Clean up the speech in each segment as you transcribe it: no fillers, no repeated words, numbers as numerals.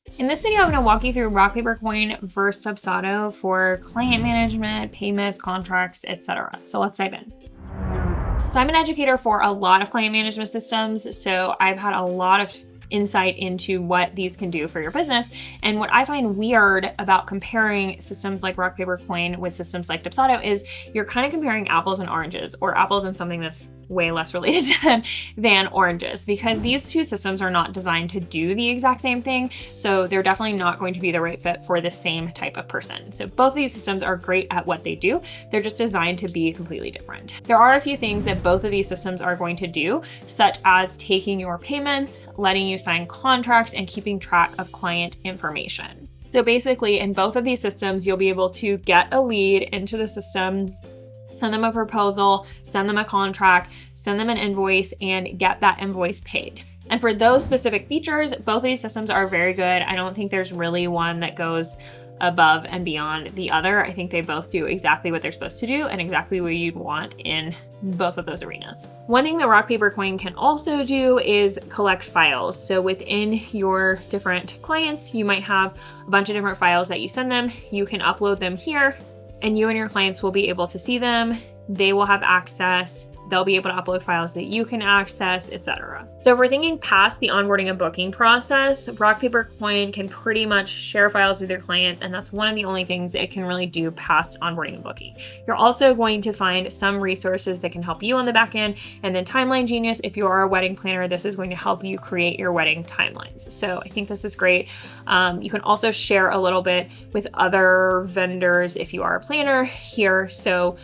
In this video, I'm going to walk you through rock, paper, coin versus Dubsado for client management, payments, contracts, etc. So let's dive in. So I'm an educator for a lot of client management systems, so I've had a lot of insight into what these can do for your business. And what I find weird about comparing systems like rock, paper, coin with systems like Dubsado is you're kind of comparing apples and oranges, or apples and something that's way less related to them than oranges, because these two systems are not designed to do the exact same thing. So they're definitely not going to be the right fit for the same type of person. So both of these systems are great at what they do. They're just designed to be completely different. There are a few things that both of these systems are going to do, such as taking your payments, letting you sign contracts, and keeping track of client information. So basically, in both of these systems, you'll be able to get a lead into the system, send them a proposal, send them a contract, send them an invoice, and get that invoice paid. And for those specific features, both of these systems are very good. I don't think there's really one that goes above and beyond the other. I think they both do exactly what they're supposed to do and exactly what you'd want in both of those arenas. One thing that rock, paper, coin can also do is collect files. So within your different clients, you might have a bunch of different files that you send them. You can upload them here, and you and your clients will be able to see them. They will have access. They'll be able to upload files that you can access, etc. So if we're thinking past the onboarding and booking process, rock, paper, coin can pretty much share files with your clients, and that's one of the only things it can really do past onboarding and booking. You're also going to find some resources that can help you on the back end, and then Timeline Genius, if you are a wedding planner, this is going to help you create your wedding timelines. So I think this is great. You can also share a little bit with other vendors if you are a planner here. So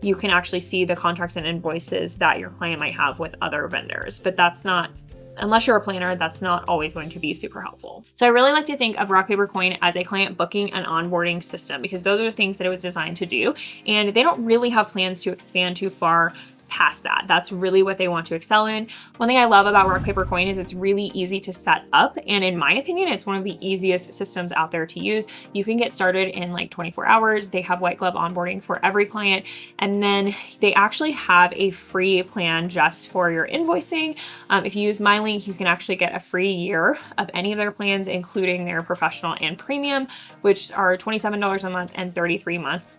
you can actually see the contracts and invoices that your client might have with other vendors. But that's not, unless you're a planner, that's not always going to be super helpful. So I really like to think of rock, paper, coin as a client booking and onboarding system, because those are the things that it was designed to do. And they don't really have plans to expand too far past that. That's really what they want to excel in. One thing I love about rock, paper, coin is it's really easy to set up. And in my opinion, it's one of the easiest systems out there to use. You can get started in like 24 hours. They have white glove onboarding for every client. And then they actually have a free plan just for your invoicing. If you use my link, you can actually get a free year of any of their plans, including their professional and premium, which are $27 a month and $33 a month,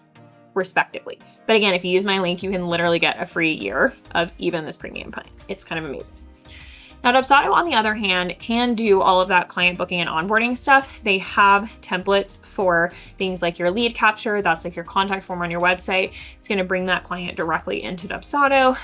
respectively. But again, if you use my link, you can literally get a free year of even this premium plan. It's kind of amazing. Now, Dubsado, on the other hand, can do all of that client booking and onboarding stuff. They have templates for things like your lead capture. That's like your contact form on your website. It's going to bring that client directly into Dubsado.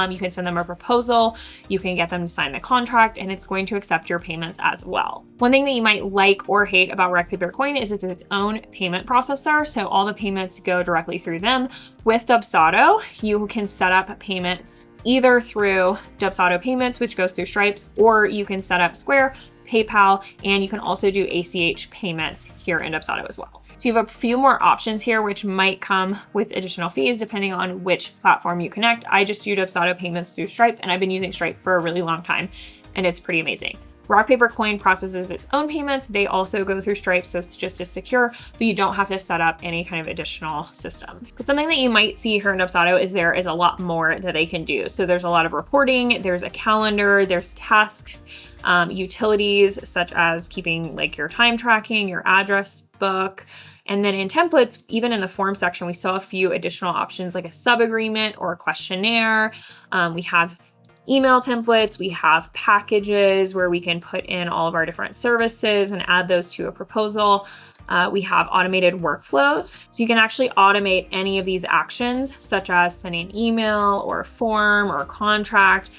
You can send them a proposal. You can get them to sign the contract, and it's going to accept your payments as well. One thing that you might like or hate about rock, paper, coin is it's its own payment processor. So all the payments go directly through them. With Dubsado, you can set up payments either through Dubsado Payments, which goes through Stripes, or you can set up Square, PayPal, and you can also do ACH payments here in Dubsado as well. So you have a few more options here, which might come with additional fees depending on which platform you connect. I just do Dubsado Payments through Stripe, and I've been using Stripe for a really long time, and it's pretty amazing. Rock, paper, coin processes its own payments. They also go through Stripe, so it's just as secure, but you don't have to set up any kind of additional system. But something that you might see here in Dubsado is there is a lot more that they can do. So there's a lot of reporting, there's a calendar, there's tasks, utilities such as keeping like your time tracking, your address book. And then in templates, even in the form section, we saw a few additional options like a sub-agreement or a questionnaire. We have email templates, we have packages where we can put in all of our different services and add those to a proposal. We have automated workflows. So you can actually automate any of these actions, such as sending an email or a form or a contract,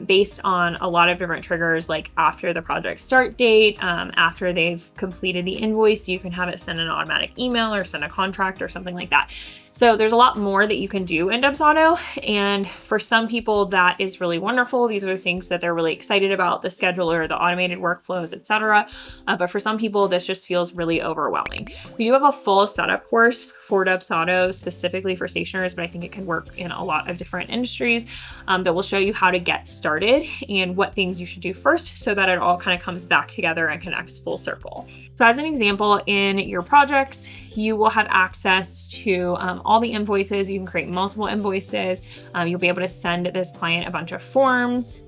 based on a lot of different triggers, like after the project start date, after they've completed the invoice, you can have it send an automatic email or send a contract or something like that. So there's a lot more that you can do in Dubsado. And for some people, that is really wonderful. These are things that they're really excited about, the scheduler, the automated workflows, etc. But for some people, this just feels really overwhelming. We do have a full setup course for Dubsado specifically for stationers, but I think it can work in a lot of different industries, that will show you how to get started and what things you should do first so that it all kind of comes back together and connects full circle. So as an example, in your projects, you will have access to all the invoices. You can create multiple invoices. You'll be able to send this client a bunch of forms.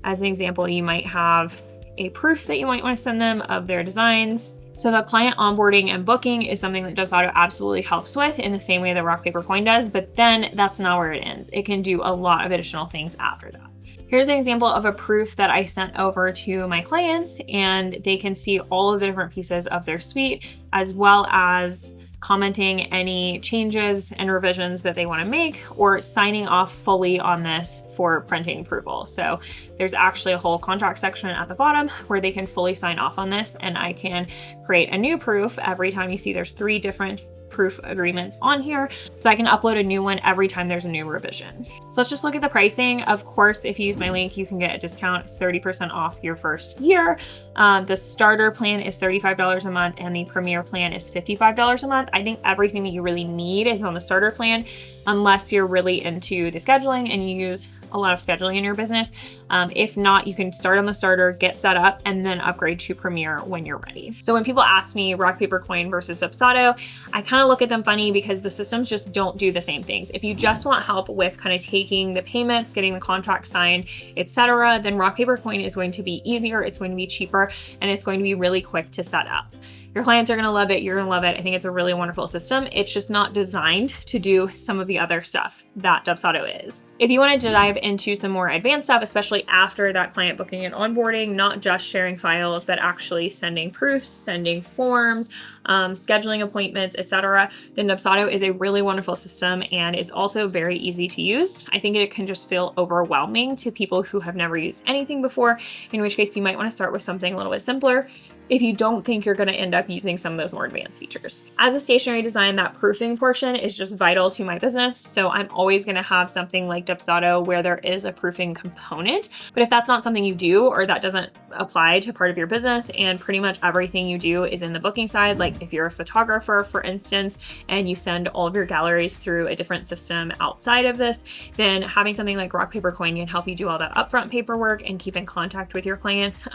As an example, you might have a proof that you might want to send them of their designs. So the client onboarding and booking is something that Dubsado absolutely helps with in the same way that rock, paper, coin does, but then that's not where it ends. It can do a lot of additional things after that. Here's an example of a proof that I sent over to my clients, and they can see all of the different pieces of their suite, as well as commenting any changes and revisions that they want to make, or signing off fully on this for printing approval. So there's actually a whole contract section at the bottom where they can fully sign off on this, and I can create a new proof every time. You see there's 3 different proof agreements on here. So I can upload a new one every time there's a new revision. So let's just look at the pricing. Of course, if you use my link, you can get a discount. It's 30% off your first year. The starter plan is $35 a month and the premier plan is $55 a month. I think everything that you really need is on the starter plan, unless you're really into the scheduling and you use a lot of scheduling in your business. If not, you can start on the starter, get set up, and then upgrade to Premier when you're ready. So when people ask me rock, paper, coin versus Dubsado, I kind of look at them funny because the systems just don't do the same things. If you just want help with kind of taking the payments, getting the contract signed, etc., then rock, paper, coin is going to be easier, it's going to be cheaper, and it's going to be really quick to set up. Your clients are going to love it. You're going to love it. I think it's a really wonderful system. It's just not designed to do some of the other stuff that Dubsado is. If you wanted to dive into some more advanced stuff, especially after that client booking and onboarding, not just sharing files, but actually sending proofs, sending forms, scheduling appointments, etc., then Dubsado is a really wonderful system and is also very easy to use. I think it can just feel overwhelming to people who have never used anything before, in which case you might want to start with something a little bit simpler if you don't think you're going to end up using some of those more advanced features. As a stationery design, that proofing portion is just vital to my business. So I'm always going to have something like Dubsado where there is a proofing component. But if that's not something you do, or that doesn't apply to part of your business and pretty much everything you do is in the booking side, like if you're a photographer, for instance, and you send all of your galleries through a different system outside of this, then having something like rock, paper, coin can help you do all that upfront paperwork and keep in contact with your clients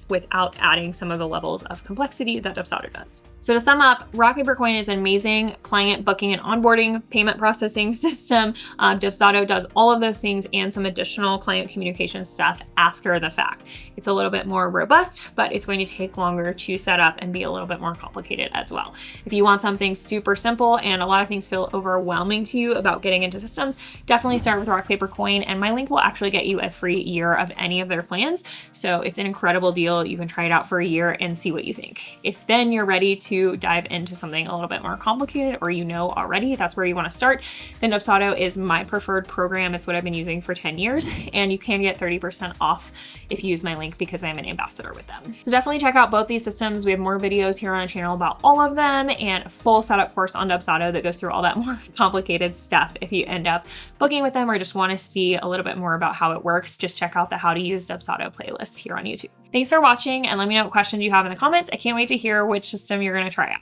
without adding some of the levels of complexity that Dubsado does. So to sum up, rock, paper, coin is an amazing client booking and onboarding payment processing system. Dubsado does all of those things and some additional client communication stuff after the fact. It's a little bit more robust, but it's going to take longer to set up and be a little bit more complicated as well. If you want something super simple and a lot of things feel overwhelming to you about getting into systems, definitely start with rock, paper, coin, and my link will actually get you a free year of any of their plans. So it's an incredible deal. You can try it out for a year and see what you think. If then you're ready to dive into something a little bit more complicated, or you know already that's where you want to start, then Dubsado is my preferred program. It's what I've been using for 10 years, and you can get 30% off if you use my link because I'm an ambassador with them. So definitely check out both these systems. We have more videos here on our channel about all of them, and a full setup course on Dubsado that goes through all that more complicated stuff. If you end up booking with them or just want to see a little bit more about how it works, just check out the How to Use Dubsado playlist here on YouTube. Thanks for watching, and let me know what questions you have in the comments. I can't wait to hear which system you're going to try out.